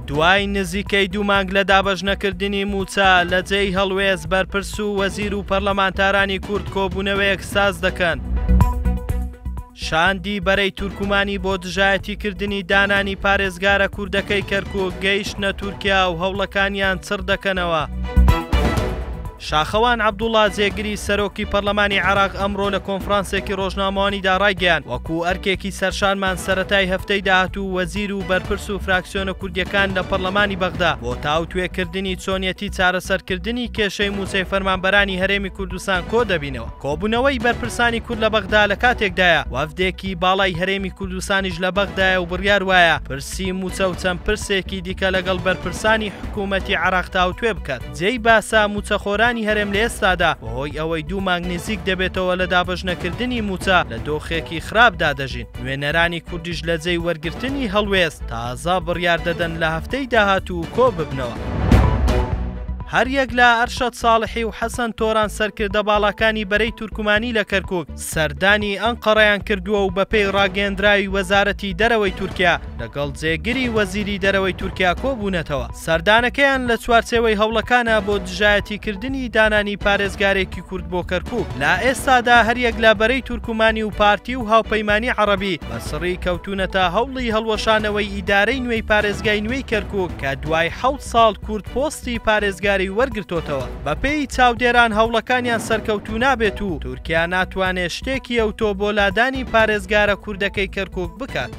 دوای نزیکەی 2 مانگ لە دابەژنەکردنی موچە لە جێی هەڵوێز بەرپرس و وەزیر و پەرلەمانتارانی کورد کۆبوونەوەیەک ساز دەکەن. شاندی بەرەی تورکمانی بۆ دژایەتیکردنی دانانی پارێزگارە کوردەکەی کەرکووک گەیشتنە تورکیا و هەوڵەکانیان چڕ دەکەنەوە. شاخەوان عەبدوڵڵا جێگری سەرۆکی پەرلەمانی عێراق ئەمڕۆ لە کۆنفرانسێکی ڕۆژنامەوانیدا ڕایگەیاند وەکو ئەرکێکی سەرشانمان سەرەتای هەفتەی داهاتوو وەزیر و بەرپرس و فراکسیۆنە کوردیەکان لە پەرلەمانی بەغدا بۆ تاوتوێکردنی چۆنیەتی چارەسەرکردنی کێشەی موچەی فەرمانبەرانی هەرێمی کوردستان کۆ دەبینەوە. کۆبوونەوەی بەرپرسانی کورد لە بەغدا لە کاتێکدایە وەفدێکی باڵای هەرێمی کوردستانیش لە بەغدایە و بڕیار وایە پرسی موچە و چەند پرسێکی دیکە لەگەڵ بەرپرسانی حکوومەتی عێراق تاوتوێ بکات. جێی باسا موچەخۆرانی هەرێم لە ئێستادا بەهۆی ئەوەی 2 مانگ نزیک دەبێتەوە لە دابەژنەکردنی موچە لە دۆخێکی خراپدا دەژین. نوێنەرانی کوردیش لە جێی وەرگرتنی هەڵوێز تازە بڕیار دەدەن لە هەفتەی داهاتوو کۆ ببنەوە. هەریەک لە ئەرشەد ساڵحی و حەسەن تۆران سەرکردە باڵەکانی بەرەی تورکمانی لە کەرکووک سەردانی ئەنقەڕەیان کردووە و بەپێی ڕاگەیەندراوی وەزارەتی دەرەوەی تورکیا لەگەڵ جێگیری وەزیری دەرەوەی تورکیا کۆبوونەتەوە. سەردانەکەیان لە چوارچێوەی هەوڵەکانە بۆ دژایەتیکردنی دانانی پارێزگارێکی کورد بۆ کەرکووک. لە ئێستادا هەریەک لە بەرەی تورکمانی و پارتی و هاوپەیمانی عەرەبی بەسڕی کەوتونەتە هەوڵی هەڵوەشانەوەی ئیدارەی نوێی پارێزگای نوێی کەرکووک کە دوای 7 ساڵ کورد پۆستی پارێزگار وەرگرتۆتەوە. بەپێی چاودێران هەوڵەکانیان سەرکەوتوو نابێت و تورکیا ناتوانێت شتێکی ئەوتۆ بۆ لادانی پارێزگارە کوردەکەی کەرکووک بکات.